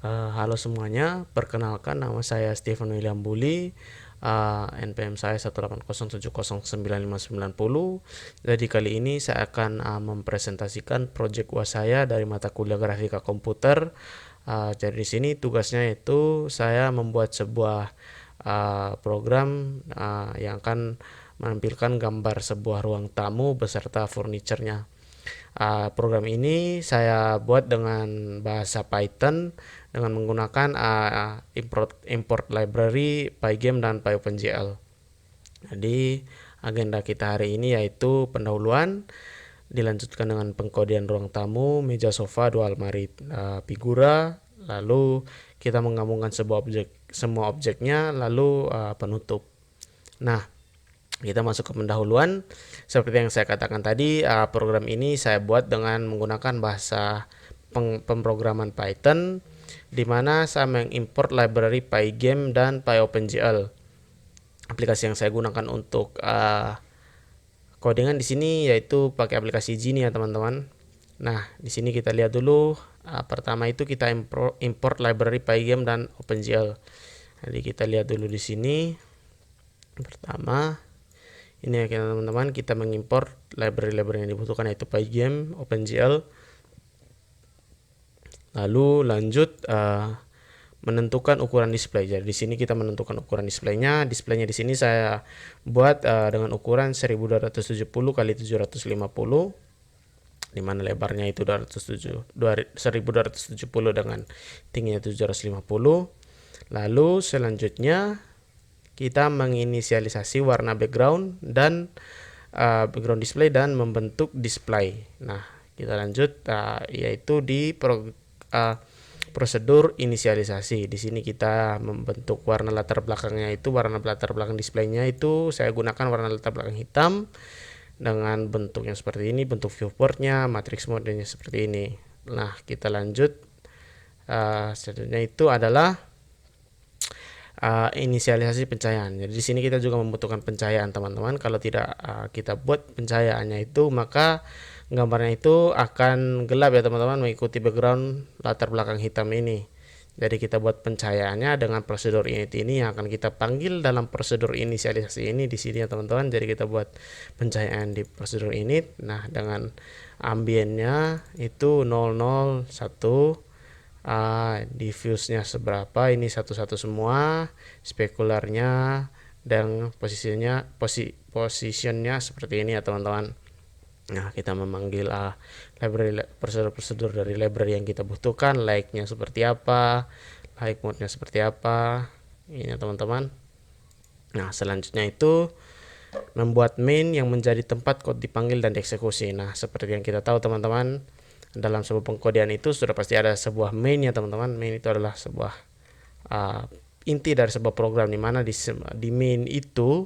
Halo semuanya, perkenalkan nama saya Stephen William Bully, NPM saya 180709990. Jadi kali ini saya akan mempresentasikan proyek UAS saya dari mata kuliah grafika komputer. Jadi di sini tugasnya itu saya membuat sebuah program yang akan menampilkan gambar sebuah ruang tamu beserta furniturnya. Program ini saya buat dengan bahasa Python dengan menggunakan import library Pygame dan PyOpenGL. Jadi agenda kita hari ini yaitu pendahuluan, dilanjutkan dengan pengkodean ruang tamu, meja sofa, dua almari figura, lalu kita menggabungkan semua objeknya, lalu penutup. Nah, kita masuk ke pendahuluan. Seperti yang saya katakan tadi, program ini saya buat dengan menggunakan bahasa pemrograman Python, di mana saya mengimport library Pygame dan PyOpenGL. Aplikasi yang saya gunakan untuk codingan di sini yaitu pakai aplikasi Genie ya teman-teman. Nah, di sini kita lihat dulu. Pertama itu kita import library Pygame dan OpenGL. Jadi kita lihat dulu di sini. Pertama, ini ya teman-teman, kita mengimport library-library yang dibutuhkan yaitu Pygame, OpenGL. Lalu lanjut menentukan ukuran display. Jadi di sini kita menentukan ukuran displaynya. Displaynya di sini saya buat dengan ukuran 1270 kali 750, di mana lebarnya itu 1270 dengan tingginya 750. Lalu selanjutnya kita menginisialisasi warna background dan background display dan membentuk display. Nah, kita lanjut yaitu di prosedur inisialisasi. Di sini kita membentuk warna latar belakangnya, itu warna latar belakang displaynya itu saya gunakan warna latar belakang hitam dengan bentuk yang seperti ini, bentuk viewportnya, matrix modenya seperti ini. Nah, kita lanjut. Selanjutnya itu adalah inisialisasi pencahayaan. Jadi di sini kita juga membutuhkan pencahayaan teman-teman. Kalau tidak kita buat pencahayaannya itu, maka gambarnya itu akan gelap ya teman-teman, mengikuti background latar belakang hitam ini. Jadi kita buat pencahayaannya dengan prosedur init ini yang akan kita panggil dalam prosedur inisialisasi ini di sini ya teman-teman. Jadi kita buat pencahayaan di prosedur init. Nah, dengan ambiennya itu 001, diffuse-nya seberapa, ini satu-satu semua, spekularnya dan positionnya seperti ini ya teman-teman. Nah, kita memanggil library prosedur dari library yang kita butuhkan, like-nya seperti apa, like mode-nya seperti apa, ini ya teman-teman. Nah, selanjutnya itu membuat main yang menjadi tempat code dipanggil dan dieksekusi. Nah, seperti yang kita tahu teman-teman, dalam sebuah pengkodean itu sudah pasti ada sebuah main ya teman-teman. Main itu adalah sebuah inti dari sebuah program, di mana di main itu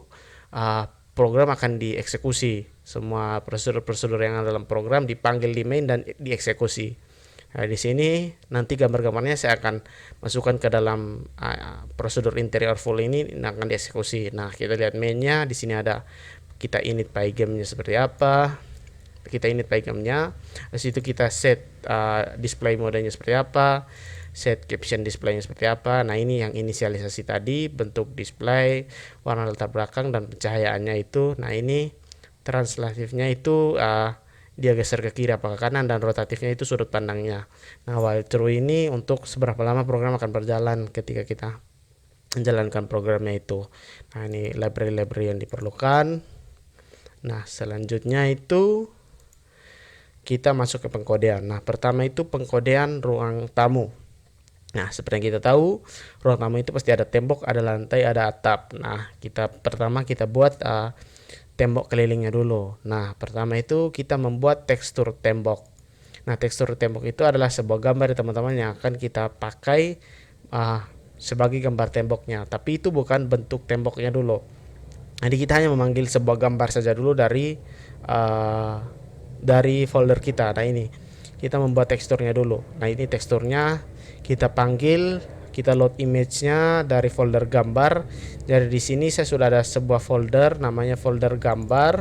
program akan dieksekusi. Semua prosedur-prosedur yang ada dalam program dipanggil di main dan dieksekusi. Nah, di sini nanti gambar-gambarnya saya akan masukkan ke dalam prosedur interior full ini akan dieksekusi. Nah, kita lihat mainnya di sini ada, kita init Pygame-nya seperti apa. Kita init Pygame-nya. Di situ kita set display modenya seperti apa, set caption display-nya seperti apa. Nah, ini yang inisialisasi tadi, bentuk display, warna latar belakang dan pencahayaannya itu. Nah, ini translatifnya itu dia geser ke kiri apa ke kanan, dan rotatifnya itu sudut pandangnya. Nah, while true ini untuk seberapa lama program akan berjalan ketika kita menjalankan programnya itu. Nah, ini library-library yang diperlukan. Nah, selanjutnya itu kita masuk ke pengkodean. Nah, pertama itu pengkodean ruang tamu. Nah, seperti yang kita tahu, ruang tamu itu pasti ada tembok, ada lantai, ada atap. Nah, pertama kita buat tembok kelilingnya dulu. Nah, pertama itu kita membuat tekstur tembok. Nah, tekstur tembok itu adalah sebuah gambar ya teman-teman yang akan kita pakai sebagai gambar temboknya. Tapi itu bukan bentuk temboknya dulu. Jadi kita hanya memanggil sebuah gambar saja dulu dari folder kita. Nah, ini kita membuat teksturnya dulu. Nah, ini teksturnya kita panggil, kita load image-nya dari folder gambar. Jadi di sini saya sudah ada sebuah folder namanya folder gambar.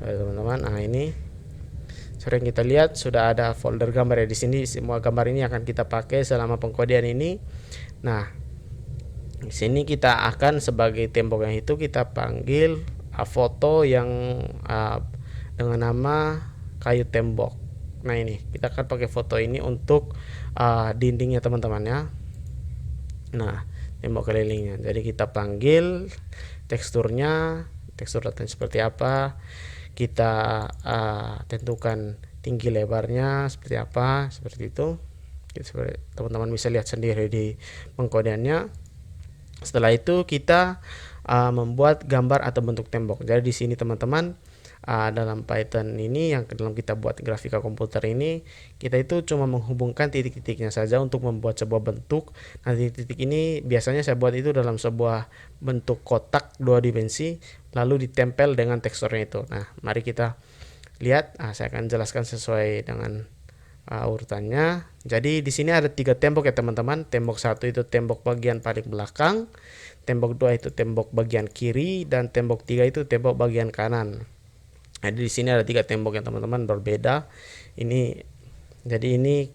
Teman-teman, nah ini Seperti yang kita lihat sudah ada folder gambar ya di sini. Semua gambar ini akan kita pakai selama pengkodean ini. Nah, di sini kita akan sebagai tembok yang itu kita panggil foto yang dengan nama kayu tembok. Nah, ini kita akan pakai foto ini untuk dindingnya teman-teman ya. Nah, tembok kelilingnya. Jadi kita panggil teksturnya, tekstur datanya seperti apa. Kita tentukan tinggi lebarnya seperti apa, seperti itu. Teman-teman bisa lihat sendiri di pengkodeannya. Setelah itu kita membuat gambar atau bentuk tembok. Jadi di sini teman-teman dalam Python ini yang dalam kita buat grafika komputer ini, kita itu cuma menghubungkan titik-titiknya saja untuk membuat sebuah bentuk. Nah, titik-titik ini biasanya saya buat itu dalam sebuah bentuk kotak 2 dimensi lalu ditempel dengan teksturnya itu. Nah, mari kita lihat. Saya akan jelaskan sesuai dengan urutannya. Jadi di sini ada 3 tembok ya teman-teman. Tembok 1 itu tembok bagian paling belakang, tembok 2 itu tembok bagian kiri, dan tembok 3 itu tembok bagian kanan. Jadi di sini ada 3 tembok yang teman-teman berbeda. Ini jadi ini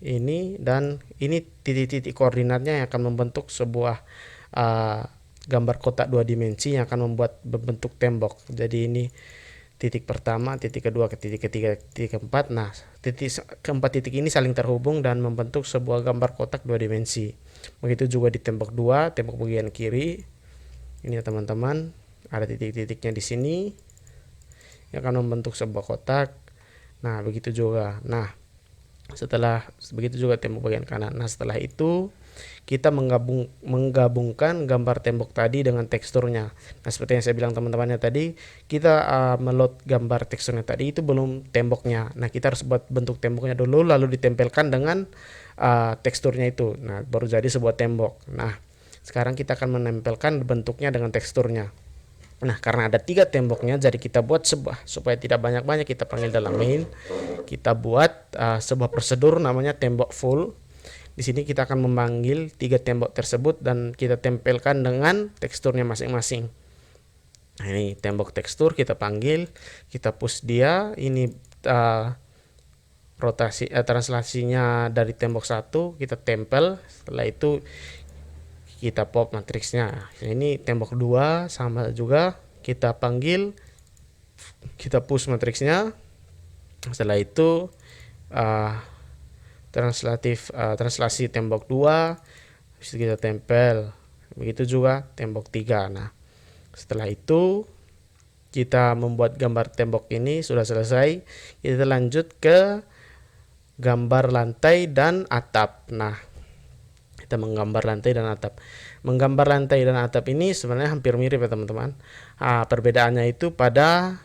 ini dan ini titik-titik koordinatnya yang akan membentuk sebuah gambar kotak 2 dimensi yang akan membuat bentuk tembok. Jadi ini titik pertama, titik kedua, titik ketiga, titik keempat. Nah, keempat titik ini saling terhubung dan membentuk sebuah gambar kotak 2 dimensi. Begitu juga di tembok 2, tembok bagian kiri. Ini ya teman-teman, ada titik-titiknya di sini yang akan membentuk sebuah kotak. Nah, begitu juga. Nah, begitu juga tembok bagian kanan. Nah, setelah itu kita menggabungkan gambar tembok tadi dengan teksturnya. Nah, seperti yang saya bilang teman-temannya tadi, kita meload gambar teksturnya tadi itu belum temboknya. Nah, kita harus buat bentuk temboknya dulu lalu ditempelkan dengan teksturnya itu. Nah, baru jadi sebuah tembok. Nah, sekarang kita akan menempelkan bentuknya dengan teksturnya. Nah, karena ada 3 temboknya, jadi kita buat supaya tidak banyak-banyak, kita panggil dalam main. Kita buat sebuah prosedur namanya tembok full. Di sini kita akan memanggil 3 tembok tersebut dan kita tempelkan dengan teksturnya masing-masing. Nah, ini tembok tekstur kita panggil, kita push dia. Ini rotasi translasinya dari tembok 1 kita tempel. Setelah itu kita pop matriksnya. Ini tembok 2 sama juga, kita panggil, kita push matriksnya. Setelah itu translasi tembok 2 kita tempel. Begitu juga tembok 3. Nah, setelah itu kita membuat gambar tembok ini sudah selesai. Kita lanjut ke gambar lantai dan atap. Nah, kita menggambar lantai dan atap. Menggambar lantai dan atap ini sebenarnya hampir mirip ya teman-teman. Perbedaannya itu pada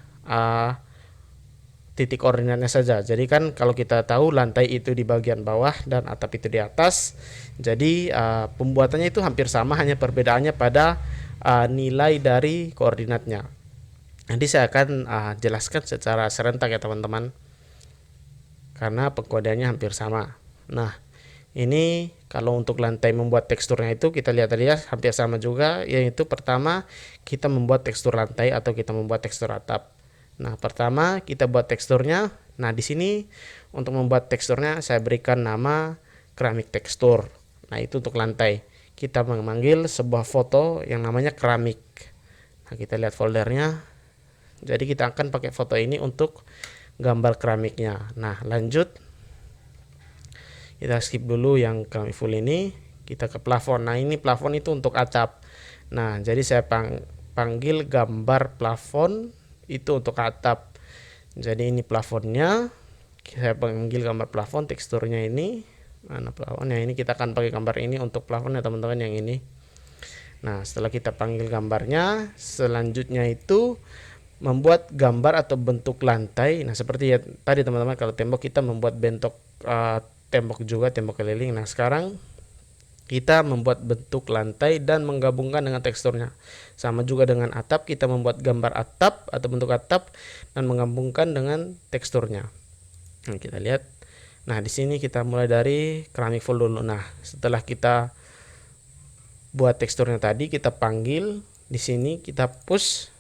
titik koordinatnya saja. Jadi kan kalau kita tahu lantai itu di bagian bawah dan atap itu di atas. Jadi pembuatannya itu hampir sama, hanya perbedaannya pada nilai dari koordinatnya. Nanti saya akan jelaskan secara serentak ya teman-teman, karena pengkodeannya hampir sama. Nah, ini kalau untuk lantai membuat teksturnya itu kita lihat tadi ya hampir sama juga, yaitu pertama kita membuat tekstur lantai atau kita membuat tekstur atap. Nah, pertama kita buat teksturnya. Nah, di sini untuk membuat teksturnya saya berikan nama keramik tekstur. Nah, itu untuk lantai. Kita memanggil sebuah foto yang namanya keramik. Nah, kita lihat foldernya. Jadi kita akan pakai foto ini untuk gambar keramiknya. Nah, lanjut. Kita skip dulu yang keramik full ini. Kita ke plafon. Nah, ini plafon itu untuk atap. Nah, jadi saya panggil gambar plafon itu untuk atap. Jadi ini plafonnya. Saya panggil gambar plafon, teksturnya ini. Mana plafonnya? Ini kita akan pakai gambar ini untuk plafonnya teman-teman, yang ini. Nah, setelah kita panggil gambarnya, selanjutnya itu membuat gambar atau bentuk lantai. Nah, seperti ya tadi teman-teman, kalau tembok kita membuat bentuk tembok juga, tembok keliling. Nah, sekarang kita membuat bentuk lantai dan menggabungkan dengan teksturnya. Sama juga dengan atap, kita membuat gambar atap atau bentuk atap dan menggabungkan dengan teksturnya. Nah, kita lihat. Nah, di sini kita mulai dari keramik full dulu. Nah, setelah kita buat teksturnya tadi, kita panggil di sini kita push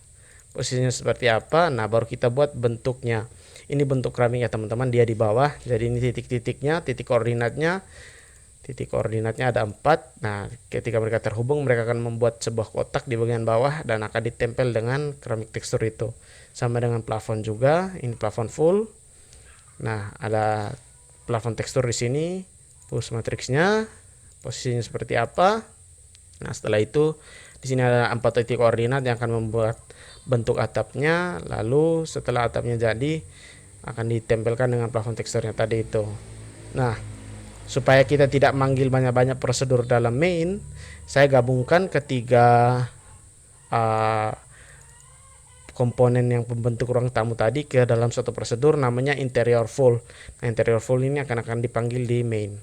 posisinya seperti apa. Nah, baru kita buat bentuknya. Ini bentuk keramik ya teman-teman, dia di bawah. Jadi ini titik-titiknya, titik koordinatnya ada 4. Nah, ketika mereka terhubung, mereka akan membuat sebuah kotak di bagian bawah dan akan ditempel dengan keramik tekstur itu. Sama dengan plafon juga, ini plafon full. Nah, ada plafon tekstur di sini, push matriksnya, posisinya seperti apa. Nah, setelah itu di sini ada 4 titik koordinat yang akan membuat bentuk atapnya. Lalu setelah atapnya jadi, akan ditempelkan dengan plafon teksturnya tadi itu. Nah, supaya kita tidak manggil banyak-banyak prosedur dalam main, saya gabungkan ketiga komponen yang pembentuk ruang tamu tadi ke dalam satu prosedur namanya interior full. Nah, interior full ini akan dipanggil di main.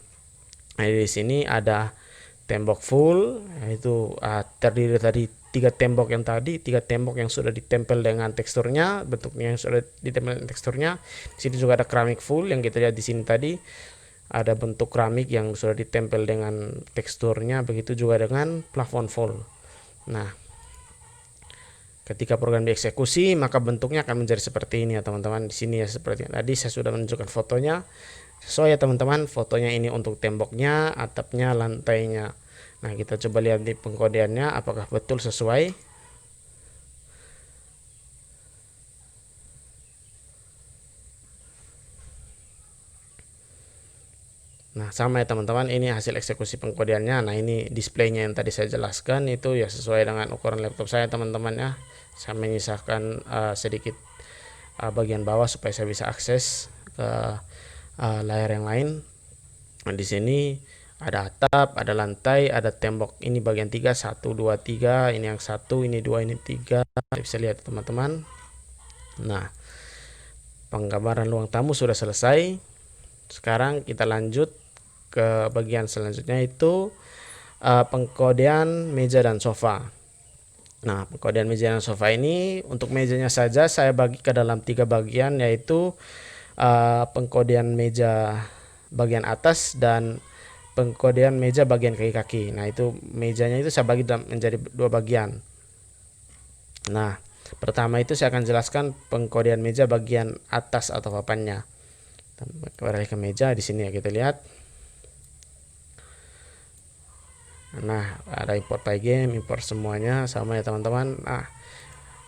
Nah, di sini ada tembok full, yaitu terdiri dari tiga tembok yang sudah ditempel dengan teksturnya, bentuknya yang sudah ditempel dengan teksturnya. Di sini juga ada keramik full yang kita lihat di sini tadi. Ada bentuk keramik yang sudah ditempel dengan teksturnya, begitu juga dengan plafon full. Nah, ketika program dieksekusi, maka bentuknya akan menjadi seperti ini ya teman-teman. Di sini ya seperti tadi saya sudah menunjukkan fotonya. Sesuai ya teman-teman, fotonya ini untuk temboknya, atapnya, lantainya. Nah, kita coba lihat di pengkodeannya apakah betul sesuai. Nah, sama ya teman-teman, ini hasil eksekusi pengkodeannya. Nah, ini displaynya yang tadi saya jelaskan itu ya sesuai dengan ukuran laptop saya teman-teman ya. Saya menyisakan sedikit bagian bawah supaya saya bisa akses ke layar yang lain. Nah, di sini ada atap, ada lantai, ada tembok. Ini bagian 3, 1, 2, 3. Ini yang 1, ini 2, ini 3. Bisa lihat teman-teman. Nah, penggambaran ruang tamu sudah selesai. Sekarang kita lanjut ke bagian selanjutnya, itu pengkodean meja dan sofa. Nah, pengkodean meja dan sofa ini untuk mejanya saja saya bagi ke dalam 3 bagian, yaitu pengkodean meja bagian atas dan pengkodean meja bagian kaki-kaki. Nah, itu mejanya itu saya bagi menjadi 2 bagian. Nah, pertama itu saya akan jelaskan pengkodean meja bagian atas atau papannya. Kembali ke meja di sini ya, kita lihat. Nah, ada import pygame, import semuanya sama ya teman-teman. Nah,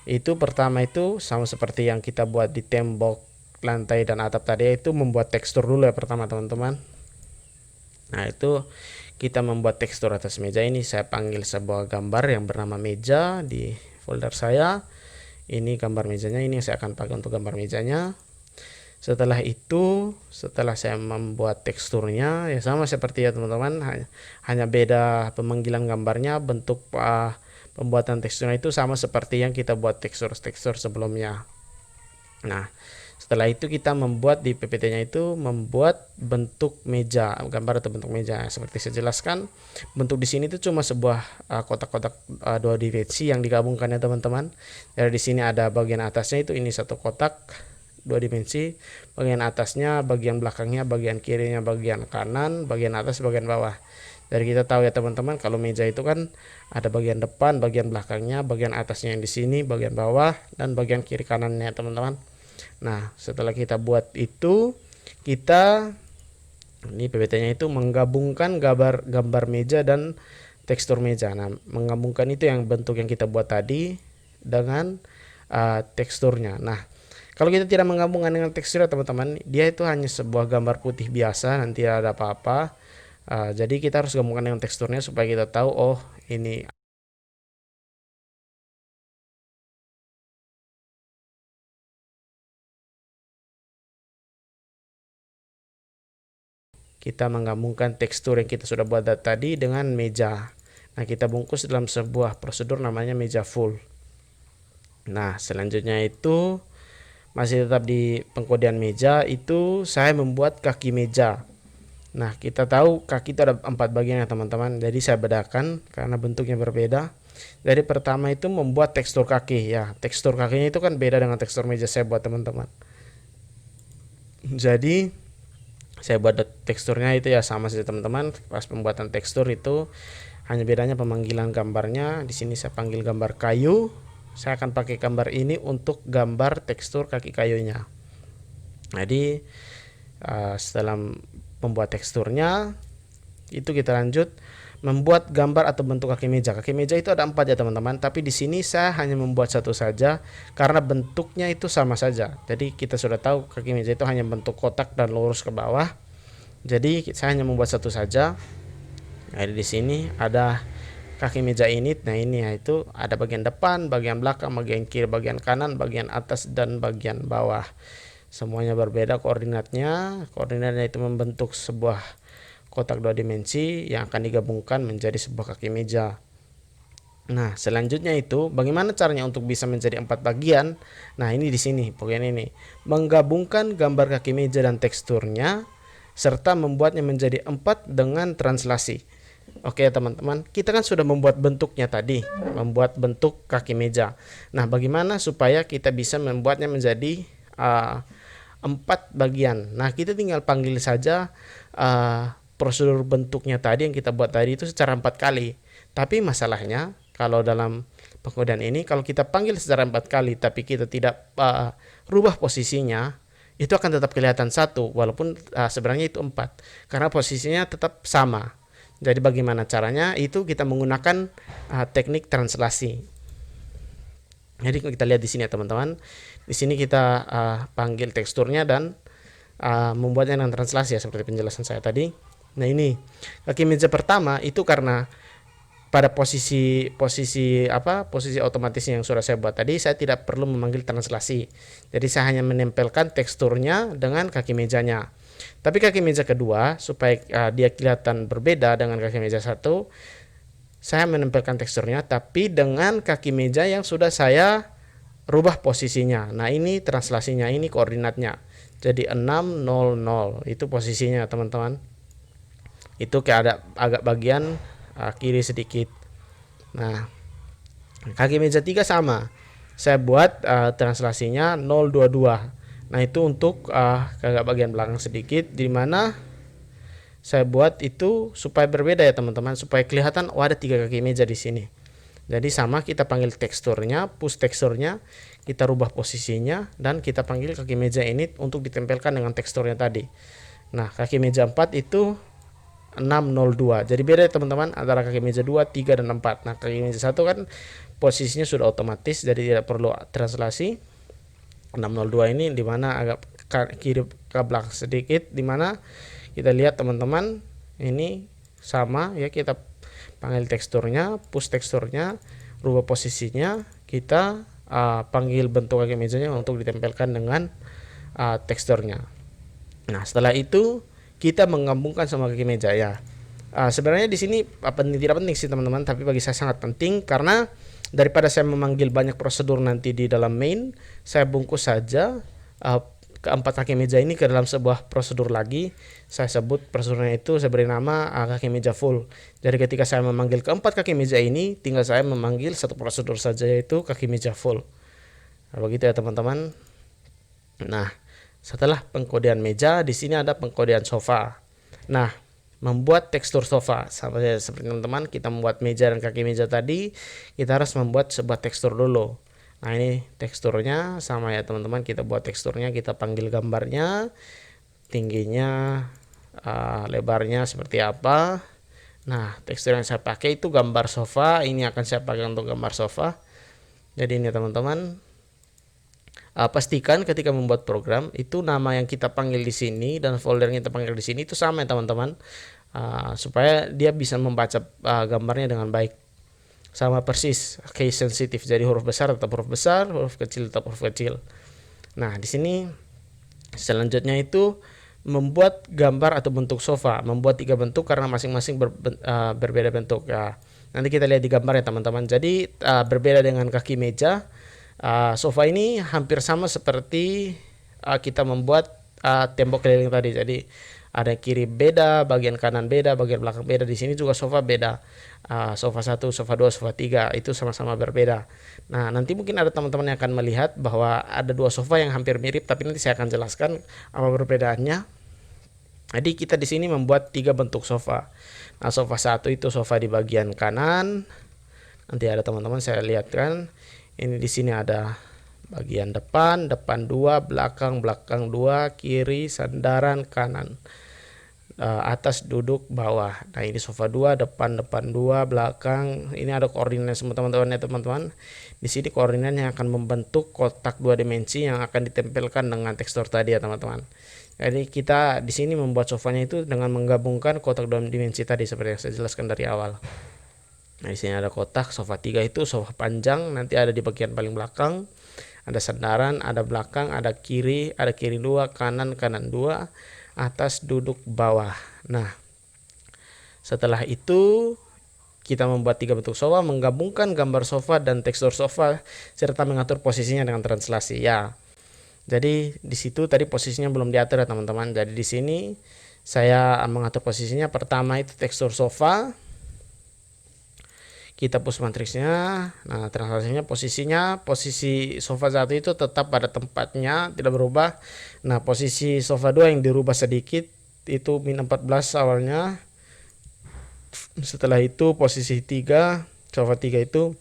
itu pertama itu sama seperti yang kita buat di tembok, lantai dan atap tadi, itu membuat tekstur dulu ya pertama teman-teman. Nah, itu kita membuat tekstur atas meja ini. Saya panggil sebuah gambar yang bernama meja di folder saya. Ini gambar mejanya, ini yang saya akan pakai untuk gambar mejanya. Setelah itu, setelah saya membuat teksturnya ya sama seperti ya teman-teman, hanya beda pemanggilan gambarnya, bentuk pembuatan teksturnya itu sama seperti yang kita buat tekstur-tekstur sebelumnya. Nah, setelah itu kita membuat di PPT-nya itu membuat bentuk meja, gambar atau bentuk meja. Seperti saya jelaskan, bentuk di sini itu cuma sebuah kotak-kotak 2 dimensi yang digabungkan ya teman-teman. Jadi di sini ada bagian atasnya itu ini satu kotak 2 dimensi, bagian atasnya, bagian belakangnya, bagian kirinya, bagian kanan, bagian atas, bagian bawah. Jadi kita tahu ya teman-teman, kalau meja itu kan ada bagian depan, bagian belakangnya, bagian atasnya yang di sini, bagian bawah, dan bagian kiri kanannya teman-teman. Nah, setelah kita buat itu, ini PPT-nya itu menggabungkan gambar meja dan tekstur meja. Nah, menggabungkan itu yang bentuk yang kita buat tadi dengan teksturnya. Nah, kalau kita tidak menggabungkan dengan tekstur teman-teman, dia itu hanya sebuah gambar putih biasa, nanti tidak ada apa-apa. Jadi kita harus gabungkan dengan teksturnya supaya kita tahu, oh ini kita menggabungkan tekstur yang kita sudah buat tadi dengan meja. Nah, kita bungkus dalam sebuah prosedur namanya meja full. Nah, selanjutnya itu masih tetap di pengkodean meja, itu saya membuat kaki meja. Nah, kita tahu kaki itu ada 4 bagian ya teman-teman. Jadi saya bedakan karena bentuknya berbeda. Jadi pertama itu membuat tekstur kaki ya. Tekstur kakinya itu kan beda dengan tekstur meja saya buat teman-teman. Jadi saya buat teksturnya itu ya sama saja teman-teman. Pas pembuatan tekstur itu Hanya bedanya pemanggilan gambarnya. Di sini saya panggil gambar kayu. Saya akan pakai gambar ini untuk gambar tekstur kaki kayunya. Jadi setelah membuat teksturnya, itu kita lanjut membuat gambar atau bentuk kaki meja. Kaki meja itu ada 4 ya teman-teman, tapi di sini saya hanya membuat satu saja karena bentuknya itu sama saja. Jadi kita sudah tahu kaki meja itu hanya bentuk kotak dan lurus ke bawah. Jadi saya hanya membuat satu saja. Nah, di sini ada kaki meja ini. Nah, ini yaitu ada bagian depan, bagian belakang, bagian kiri, bagian kanan, bagian atas dan bagian bawah. Semuanya berbeda koordinatnya. Koordinatnya itu membentuk sebuah kotak 2 dimensi yang akan digabungkan menjadi sebuah kaki meja. Nah, selanjutnya itu bagaimana caranya untuk bisa menjadi 4 bagian? Nah, ini di sini, bagian ini. Menggabungkan gambar kaki meja dan teksturnya serta membuatnya menjadi 4 dengan translasi. Oke, teman-teman, kita kan sudah membuat bentuknya tadi, membuat bentuk kaki meja. Nah, bagaimana supaya kita bisa membuatnya menjadi 4 bagian? Nah, kita tinggal panggil saja prosedur bentuknya tadi yang kita buat tadi itu secara 4 kali. Tapi masalahnya kalau dalam pengkodean ini, kalau kita panggil secara 4 kali tapi kita tidak rubah posisinya, itu akan tetap kelihatan 1 walaupun sebenarnya itu 4 karena posisinya tetap sama. Jadi bagaimana caranya? Itu kita menggunakan teknik translasi. Jadi kita lihat di sini ya teman-teman. Di sini kita panggil teksturnya dan membuatnya dengan translasi ya seperti penjelasan saya tadi. Nah, ini kaki meja pertama itu karena pada posisi otomatis yang sudah saya buat tadi, saya tidak perlu memanggil translasi. Jadi saya hanya menempelkan teksturnya dengan kaki mejanya. Tapi kaki meja kedua supaya dia kelihatan berbeda dengan kaki meja satu, saya menempelkan teksturnya tapi dengan kaki meja yang sudah saya rubah posisinya. Nah, ini translasinya, ini koordinatnya. Jadi 600 itu posisinya teman-teman. Itu kayak ada agak bagian kiri sedikit. Nah, kaki meja 3 sama. Saya buat translasinya 022. Nah, itu untuk agak bagian belakang sedikit, di mana saya buat itu supaya berbeda ya teman-teman, supaya kelihatan ada 3 kaki meja di sini. Jadi sama, kita panggil teksturnya, push teksturnya, kita rubah posisinya dan kita panggil kaki meja ini untuk ditempelkan dengan teksturnya tadi. Nah, kaki meja 4 itu 602. Jadi beda ya teman-teman antara kaki meja 2, 3 dan 4. Nah, kaki meja 1 kan posisinya sudah otomatis jadi tidak perlu translasi. 602 ini dimana agak kiri ke belakang sedikit, dimana kita lihat teman-teman ini sama ya, kita panggil teksturnya, push teksturnya, rubah posisinya, kita panggil bentuk kaki mejanya untuk ditempelkan dengan teksturnya. Nah, setelah itu kita menggabungkan sama kaki meja ya. Sebenarnya di sini tidak penting sih teman-teman, tapi bagi saya sangat penting karena daripada saya memanggil banyak prosedur nanti di dalam main, saya bungkus saja keempat kaki meja ini ke dalam sebuah prosedur lagi. Saya sebut prosedurnya itu, saya beri nama kaki meja full. Jadi ketika saya memanggil keempat kaki meja ini, tinggal saya memanggil satu prosedur saja, yaitu kaki meja full. Nah, begitu ya teman-teman. Nah, setelah pengkodean meja, di sini ada pengkodean sofa. Nah, membuat tekstur sofa sama seperti teman-teman, kita membuat meja dan kaki meja tadi, kita harus membuat sebuah tekstur dulu. Nah, ini teksturnya sama ya teman-teman, kita buat teksturnya, kita panggil gambarnya, tingginya, lebarnya seperti apa. Nah, tekstur yang saya pakai itu gambar sofa, ini akan saya pakai untuk gambar sofa. Jadi ini teman-teman, pastikan ketika membuat program itu nama yang kita panggil di sini dan folder yang kita panggil di sini itu sama ya teman-teman, supaya dia bisa membaca gambarnya dengan baik, sama persis, case sensitif. Jadi huruf besar tetap huruf besar, huruf kecil tetap huruf kecil. Nah, di sini selanjutnya itu membuat gambar atau bentuk sofa, membuat 3 bentuk karena masing-masing berbeda bentuk ya. Nanti kita lihat di gambar ya teman-teman. Jadi berbeda dengan kaki meja, sofa ini hampir sama seperti kita membuat tembok keliling tadi. Jadi ada kiri beda, bagian kanan beda, bagian belakang beda. Di sini juga sofa beda. Sofa 1, sofa 2, sofa 3 itu sama-sama berbeda. Nah, nanti mungkin ada teman-teman yang akan melihat bahwa ada 2 sofa yang hampir mirip, tapi nanti saya akan jelaskan apa perbedaannya. Jadi kita di sini membuat 3 bentuk sofa. Nah, sofa 1 itu sofa di bagian kanan. Nanti ada teman-teman saya lihatkan. Ini di sini ada bagian depan, depan 2, belakang 2, kiri, sandaran, kanan, atas, duduk, bawah. Nah, ini sofa 2, depan 2, belakang. Ini ada koordinat semua teman-teman ya teman-teman. Di sini koordinatnya akan membentuk kotak 2 dimensi yang akan ditempelkan dengan tekstur tadi ya teman-teman. Jadi kita di sini membuat sofanya itu dengan menggabungkan kotak 2 dimensi tadi seperti yang saya jelaskan dari awal. Nah, di sini ada kotak sofa 3 itu sofa panjang, nanti ada di bagian paling belakang. Ada sandaran, ada belakang, ada kiri 2, kanan 2, atas, duduk, bawah. Nah, setelah itu kita membuat 3 bentuk sofa, menggabungkan gambar sofa dan tekstur sofa serta mengatur posisinya dengan translasi ya. Jadi di situ tadi posisinya belum diatur ya teman-teman. Jadi di sini saya mengatur posisinya. Pertama itu tekstur sofa. Kita push matriksnya. Nah, translasinya posisi sofa 1 itu tetap pada tempatnya, tidak berubah. Nah, posisi sofa 2 yang dirubah sedikit itu min 14 awalnya. Setelah itu posisi 3, sofa 3 itu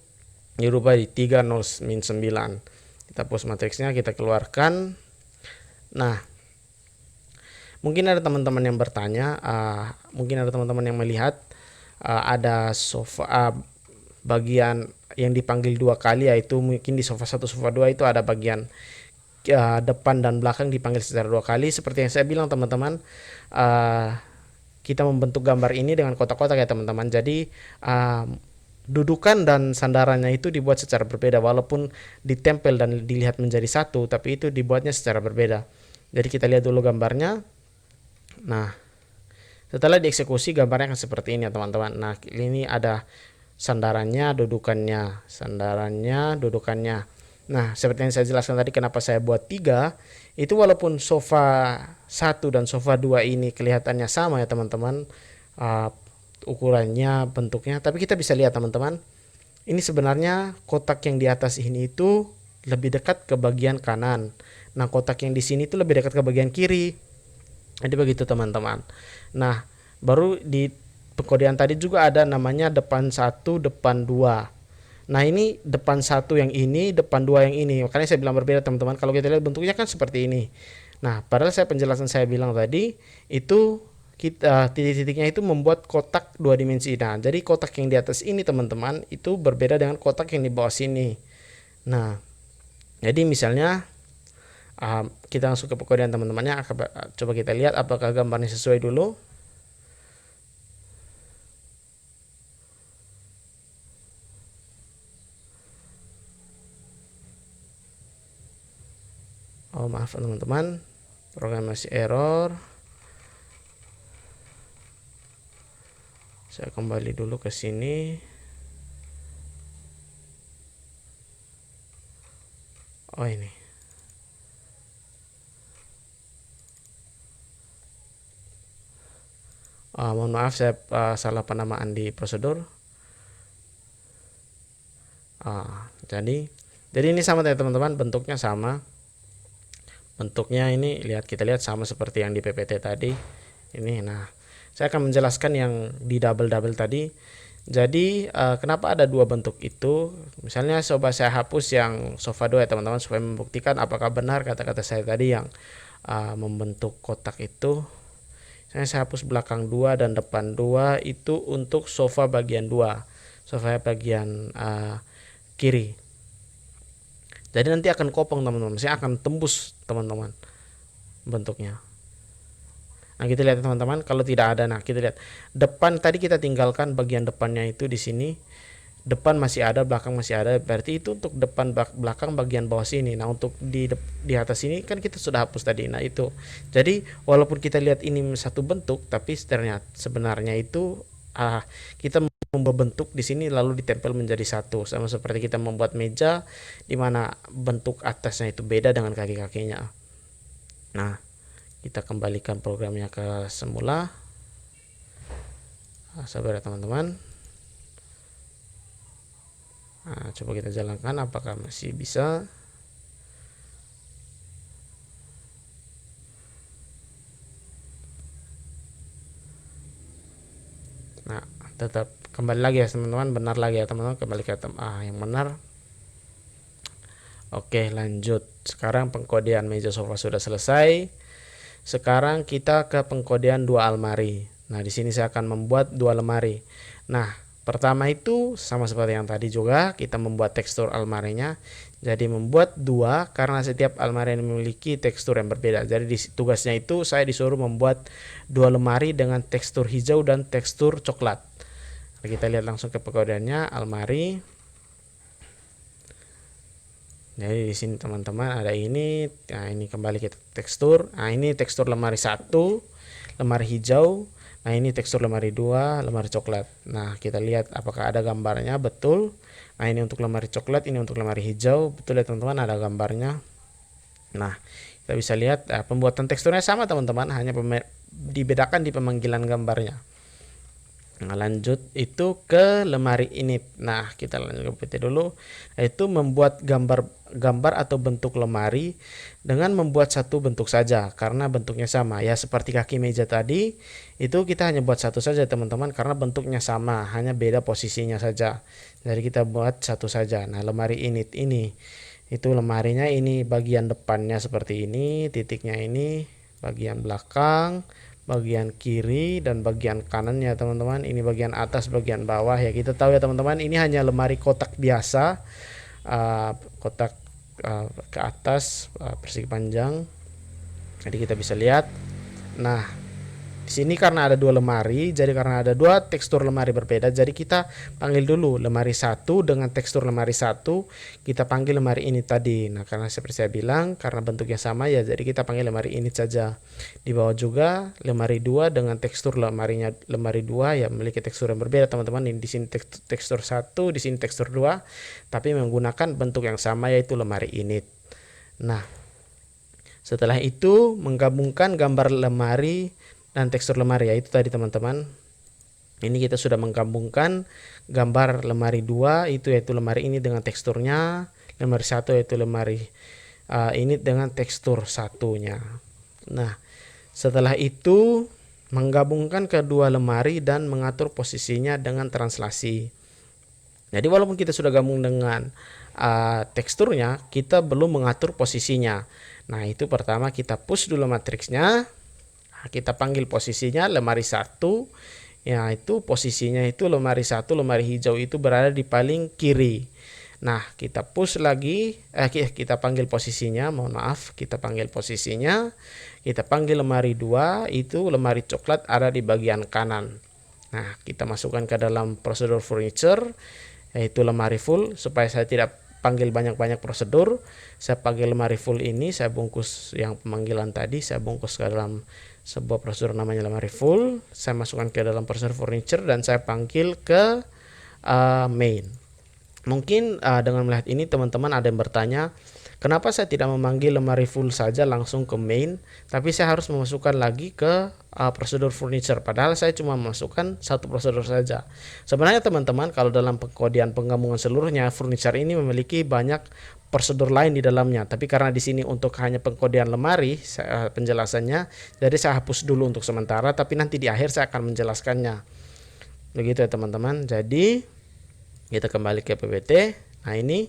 dirubah di 30 min 9. Kita push matriksnya, kita keluarkan. Nah, mungkin ada teman-teman yang bertanya, mungkin ada teman-teman yang melihat ada sofa bagian yang dipanggil 2 kali, yaitu mungkin di sofa 1, sofa 2 itu ada bagian depan dan belakang dipanggil secara 2 kali. Seperti yang saya bilang teman-teman, kita membentuk gambar ini dengan kotak-kotak ya teman-teman. Jadi dudukan dan sandarannya itu dibuat secara berbeda, walaupun ditempel dan dilihat menjadi satu, tapi itu dibuatnya secara berbeda. Jadi kita lihat dulu gambarnya. Nah, setelah dieksekusi gambarnya akan seperti ini ya teman-teman. Nah, ini ada sandarannya, dudukannya. Nah, seperti yang saya jelaskan tadi kenapa saya buat 3, itu walaupun sofa 1 dan sofa 2 ini kelihatannya sama ya teman-teman, ukurannya, bentuknya, tapi kita bisa lihat teman-teman, ini sebenarnya kotak yang di atas ini itu lebih dekat ke bagian kanan. Nah, kotak yang di sini itu lebih dekat ke bagian kiri. Jadi begitu teman-teman. Nah, baru di pekodean tadi juga ada namanya depan 1, depan 2. Nah, ini depan 1 yang ini, depan 2 yang ini. Makanya saya bilang berbeda teman-teman. Kalau kita lihat bentuknya kan seperti ini. Nah, padahal penjelasan saya bilang tadi itu kita titik-titiknya itu membuat kotak 2 dimensi. Nah, jadi kotak yang di atas ini teman-teman itu berbeda dengan kotak yang di bawah sini. Nah, jadi misalnya kita langsung ke pekodean teman-temannya. Coba kita lihat apakah gambarnya sesuai dulu. Oh, maaf teman-teman, program masih error. Saya kembali dulu ke sini. Oh, ini. Mohon maaf, saya salah penamaan di prosedur. Jadi ini sama ya teman-teman, bentuknya sama. Bentuknya ini kita lihat sama seperti yang di PPT tadi. Ini, nah, saya akan menjelaskan yang di double tadi. Jadi kenapa ada 2 bentuk itu? Misalnya coba saya hapus yang sofa 2 ya teman-teman, supaya membuktikan apakah benar kata-kata saya tadi yang membentuk kotak itu. Saya hapus belakang 2 dan depan 2 itu untuk sofa bagian 2, sofa bagian kiri. Jadi nanti akan kopong teman-teman, saya akan tembus teman-teman bentuknya. Nah, kita lihat teman-teman, kalau tidak ada, nah kita lihat depan tadi kita tinggalkan bagian depannya itu di sini. Depan masih ada, belakang masih ada, berarti itu untuk depan belakang bagian bawah sini. Nah, untuk di atas ini kan kita sudah hapus tadi. Nah, itu. Jadi walaupun kita lihat ini satu bentuk, tapi sebenarnya itu kita membentuk di sini lalu ditempel menjadi satu, sama seperti kita membuat meja di mana bentuk atasnya itu beda dengan kaki-kakinya. Nah, kita kembalikan programnya ke semula. Sabar ya teman-teman. Nah, coba kita jalankan apakah masih bisa. tetap kembali lagi ya teman-teman, benar lagi ya teman-teman, kembali ke yang benar. Oke, lanjut. Sekarang pengkodean meja sofa sudah selesai. Sekarang kita ke pengkodean dua almari. Nah, di sini saya akan membuat dua lemari. Nah, pertama itu sama seperti yang tadi juga, kita membuat tekstur almarinya. Jadi membuat dua karena setiap almari memiliki tekstur yang berbeda. Jadi tugasnya itu saya disuruh membuat dua lemari dengan tekstur hijau dan tekstur coklat. Nah, kita lihat langsung ke pengkodeannya almari. Jadi di sini teman-teman ada ini. Nah, ini kembali ke tekstur. Nah, ini tekstur lemari 1, lemari hijau. Nah, ini tekstur lemari 2, lemari coklat. Nah, kita lihat apakah ada gambarnya. Betul. Nah, ini untuk lemari coklat, ini untuk lemari hijau. Betul ya teman-teman, ada gambarnya. Nah, kita bisa lihat pembuatan teksturnya sama teman-teman, hanya dibedakan di pemanggilan gambarnya. Nah, lanjut itu ke lemari init. Nah, kita lanjut ke PT dulu, yaitu membuat gambar atau bentuk lemari dengan membuat satu bentuk saja karena bentuknya sama. Ya, seperti kaki meja tadi, itu kita hanya buat satu saja teman-teman karena bentuknya sama, hanya beda posisinya saja. Jadi kita buat satu saja. Nah, lemari init ini itu lemarinya ini bagian depannya seperti ini, titiknya ini, bagian belakang, bagian kiri dan bagian kanannya teman-teman. Ini bagian atas, bagian bawah ya. Kita tahu ya teman-teman, ini hanya lemari kotak biasa, kotak ke atas persegi panjang. Jadi kita bisa lihat. Nah, di sini karena ada dua lemari, jadi karena ada dua tekstur lemari berbeda, jadi kita panggil dulu lemari 1 dengan tekstur lemari 1, kita panggil lemari ini tadi. Nah, karena seperti saya bilang, karena bentuknya sama ya, jadi kita panggil lemari ini saja. Di bawah juga lemari 2 dengan tekstur lemari 2 ya memiliki tekstur yang berbeda teman-teman. Ini di sini tekstur 1, di sini tekstur 2, tapi menggunakan bentuk yang sama yaitu lemari init. Nah, setelah itu menggabungkan gambar lemari dan tekstur lemari, ya itu tadi teman-teman. Ini kita sudah menggabungkan gambar lemari 2 itu yaitu lemari ini dengan teksturnya, lemari 1 yaitu lemari ini dengan tekstur satunya. Nah, setelah itu menggabungkan kedua lemari dan mengatur posisinya dengan translasi. Jadi walaupun kita sudah gabung dengan teksturnya, kita belum mengatur posisinya. Nah, itu pertama kita push dulu matriksnya. Kita panggil posisinya lemari 1, ya itu posisinya itu lemari 1, lemari hijau itu berada di paling kiri. Nah, kita push lagi, kita panggil posisinya, mohon maaf, kita panggil posisinya, kita panggil lemari 2, itu lemari coklat ada di bagian kanan. Nah, kita masukkan ke dalam prosedur furniture, yaitu lemari full, supaya saya tidak panggil banyak-banyak prosedur. Saya panggil lemari full ini, saya bungkus yang pemanggilan tadi, saya bungkus ke dalam sebuah prosedur namanya lemari full. Saya masukkan ke dalam prosedur furniture dan saya panggil ke main. Mungkin dengan melihat ini teman-teman ada yang bertanya, kenapa saya tidak memanggil lemari full saja langsung ke main, tapi saya harus memasukkan lagi ke prosedur furniture, padahal saya cuma memasukkan satu prosedur saja. Sebenarnya teman-teman, kalau dalam pengkodean penggabungan seluruhnya, furniture ini memiliki banyak prosedur lain di dalamnya, tapi karena di sini untuk hanya pengkodean lemari penjelasannya, jadi saya hapus dulu untuk sementara, tapi nanti di akhir saya akan menjelaskannya. Begitu ya teman-teman. Jadi kita kembali ke PPT. Nah, ini.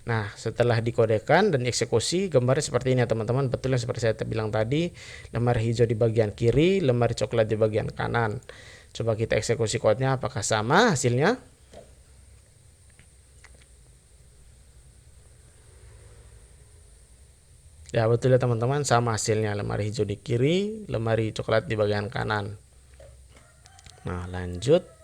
Nah, setelah dikodekan dan eksekusi, gambarnya seperti ini ya teman-teman. Betul yang seperti saya bilang tadi, lemari hijau di bagian kiri, lemari coklat di bagian kanan. Coba kita eksekusi kodenya, apakah sama hasilnya? Ya betul ya teman-teman, sama hasilnya, lemari hijau di kiri, lemari coklat di bagian kanan. Nah, lanjut.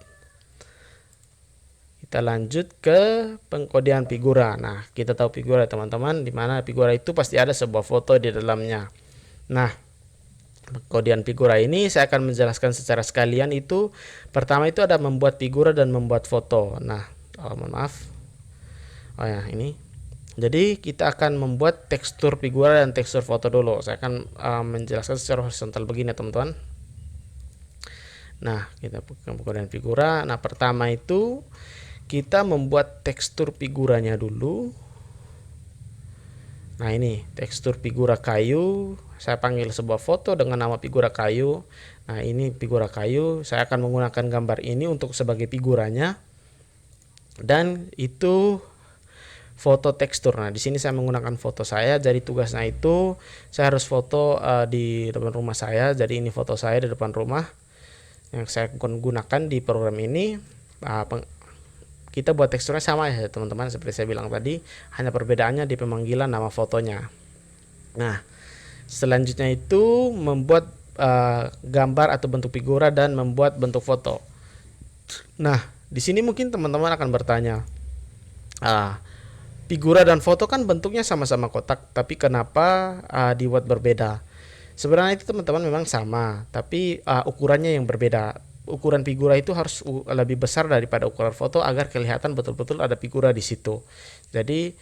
Kita lanjut ke pengkodean figura. Nah, kita tahu figura teman-teman, di mana figura itu pasti ada sebuah foto di dalamnya. Nah, pengkodean figura ini saya akan menjelaskan secara sekalian. Itu pertama itu ada membuat figura dan membuat foto. Nah, mohon maaf. Oh ya, ini. Jadi kita akan membuat tekstur figura dan tekstur foto dulu. Saya akan menjelaskan secara horizontal begini teman-teman. Nah, kita pengkodean figura. Nah, pertama itu kita membuat tekstur figuranya dulu. Nah, ini tekstur figura kayu. Saya panggil sebuah foto dengan nama figura kayu. Nah, ini figura kayu. Saya akan menggunakan gambar ini untuk sebagai figuranya. Dan itu foto tekstur. Nah, di sini saya menggunakan foto saya. Jadi tugasnya itu saya harus foto di depan rumah saya. Jadi ini foto saya di depan rumah yang saya gunakan di program ini. Kita buat teksturnya sama ya teman-teman, seperti saya bilang tadi, hanya perbedaannya di pemanggilan nama fotonya. Nah, selanjutnya itu membuat gambar atau bentuk figura dan membuat bentuk foto. Nah, di sini mungkin teman-teman akan bertanya, figura dan foto kan bentuknya sama-sama kotak, tapi kenapa dibuat berbeda? Sebenarnya itu teman-teman memang sama, tapi ukurannya yang berbeda. Ukuran figura itu harus lebih besar daripada ukuran foto agar kelihatan betul-betul ada figura di situ. Jadi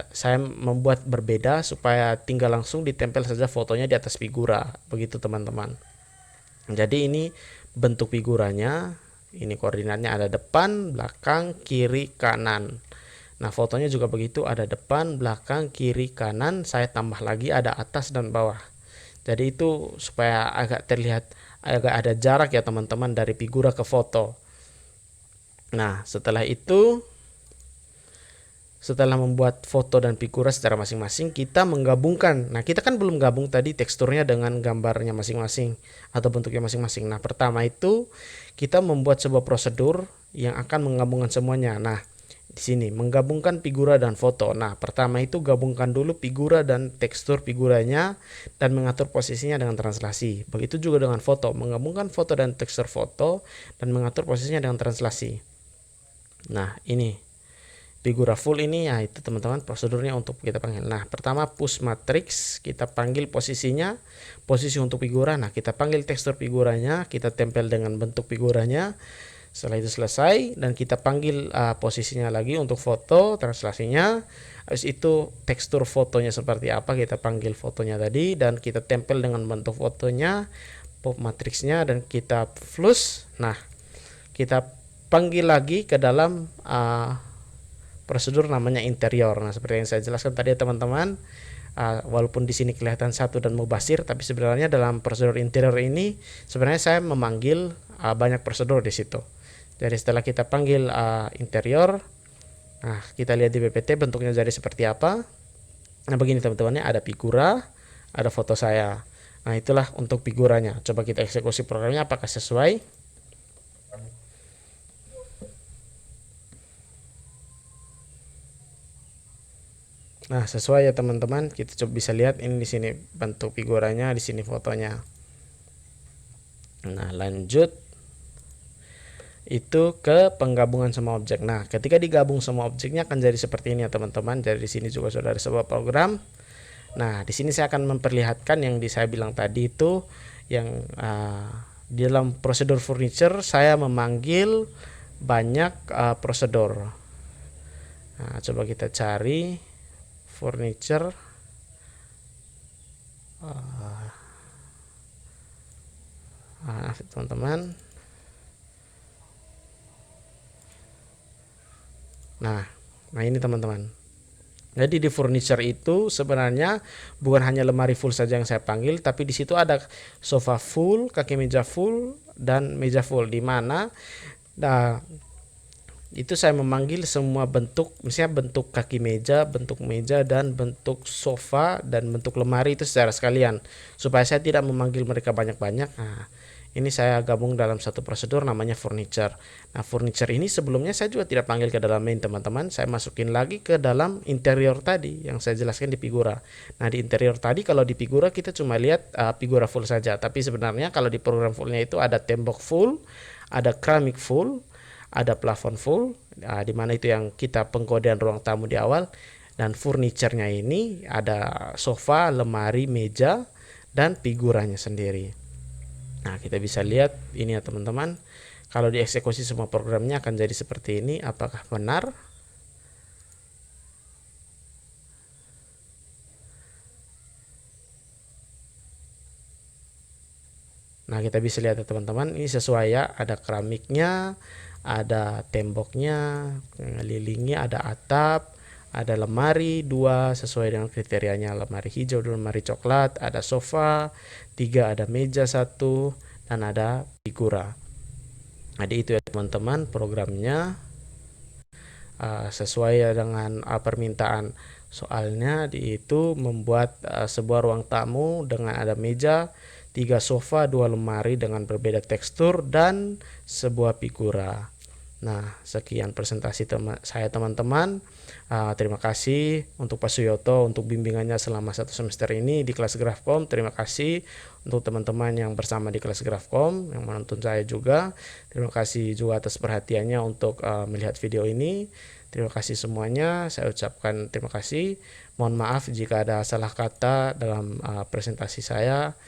saya membuat berbeda supaya tinggal langsung ditempel saja fotonya di atas figura, begitu teman-teman. Jadi ini bentuk figuranya, ini koordinatnya ada depan, belakang, kiri, kanan. Nah, fotonya juga begitu, ada depan, belakang, kiri, kanan. Saya tambah lagi ada atas dan bawah. Jadi itu supaya agak terlihat, agak ada jarak ya teman-teman dari figura ke foto. Nah, setelah itu, setelah membuat foto dan figura secara masing-masing, kita menggabungkan. Nah, kita kan belum gabung tadi teksturnya dengan gambarnya masing-masing atau bentuknya masing-masing. Nah, pertama itu kita membuat sebuah prosedur yang akan menggabungkan semuanya. Nah, di sini menggabungkan figura dan foto. Nah, pertama itu gabungkan dulu figura dan tekstur figuranya dan mengatur posisinya dengan translasi. Begitu juga dengan foto, menggabungkan foto dan tekstur foto dan mengatur posisinya dengan translasi. Nah, ini figura full ini ya, itu teman-teman prosedurnya untuk kita panggil. Nah, pertama push matrix, kita panggil posisinya, posisi untuk figura. Nah, kita panggil tekstur figuranya, kita tempel dengan bentuk figuranya. Setelah itu selesai dan kita panggil posisinya lagi untuk foto, translasinya. Habis itu tekstur fotonya seperti apa, kita panggil fotonya tadi dan kita tempel dengan bentuk fotonya, pop matrixnya, dan kita flush. Nah, kita panggil lagi ke dalam prosedur namanya interior. Nah, seperti yang saya jelaskan tadi ya teman-teman, walaupun di sini kelihatan satu dan mubasir, tapi sebenarnya dalam prosedur interior ini sebenarnya saya memanggil banyak prosedur di situ. Jadi setelah kita panggil interior, nah kita lihat di PPT bentuknya jadi seperti apa. Nah, begini teman-temannya, ada figura, ada foto saya. Nah, itulah untuk figuranya. Coba kita eksekusi programnya apakah sesuai. Nah, sesuai ya teman-teman. Kita coba bisa lihat ini di sini bentuk figuranya, di sini fotonya. Nah, lanjut itu ke penggabungan semua objek. Nah, ketika digabung semua objeknya akan jadi seperti ini ya teman-teman. Jadi di sini juga sudah ada sebuah program. Nah, di sini saya akan memperlihatkan yang saya bilang tadi itu, yang di dalam prosedur furniture saya memanggil banyak prosedur. Nah, coba kita cari furniture. Teman-teman. Nah ini teman-teman. Jadi di furniture itu sebenarnya bukan hanya lemari full saja yang saya panggil, tapi di situ ada sofa full, kaki meja full, dan meja full, di mana itu saya memanggil semua bentuk, misalnya bentuk kaki meja, bentuk meja, dan bentuk sofa, dan bentuk lemari itu secara sekalian, supaya saya tidak memanggil mereka banyak-banyak. Nah, ini saya gabung dalam satu prosedur namanya furniture. Nah, furniture ini sebelumnya saya juga tidak panggil ke dalam main teman-teman, saya masukin lagi ke dalam interior tadi yang saya jelaskan di figura. Nah, di interior tadi kalau di figura kita cuma lihat figura full saja, tapi sebenarnya kalau di program fullnya itu ada tembok full, ada keramik full, ada plafon full, di mana itu yang kita pengkodean ruang tamu di awal. Dan furniture-nya ini ada sofa, lemari, meja, dan figuranya sendiri. Nah, kita bisa lihat ini ya teman-teman. Kalau dieksekusi semua programnya akan jadi seperti ini. Apakah benar? Nah, kita bisa lihat ya teman-teman, ini sesuai ya, ada keramiknya, ada temboknya, ngelilingnya, ada atap, ada lemari 2 sesuai dengan kriterianya, lemari hijau dan lemari coklat, ada sofa 3, ada meja 1, dan ada figura. Jadi itu ya teman-teman programnya, sesuai dengan permintaan. Soalnya itu membuat sebuah ruang tamu dengan ada meja, 3 sofa, 2 lemari dengan berbeda tekstur, dan sebuah figura. Nah, sekian presentasi saya teman-teman. Terima kasih untuk Pak Suyoto untuk bimbingannya selama 1 semester ini di kelas Grafkom. Terima kasih untuk teman-teman yang bersama di kelas Grafkom yang menonton saya juga. Terima kasih juga atas perhatiannya untuk melihat video ini. Terima kasih semuanya. Saya ucapkan terima kasih. Mohon maaf jika ada salah kata dalam presentasi saya.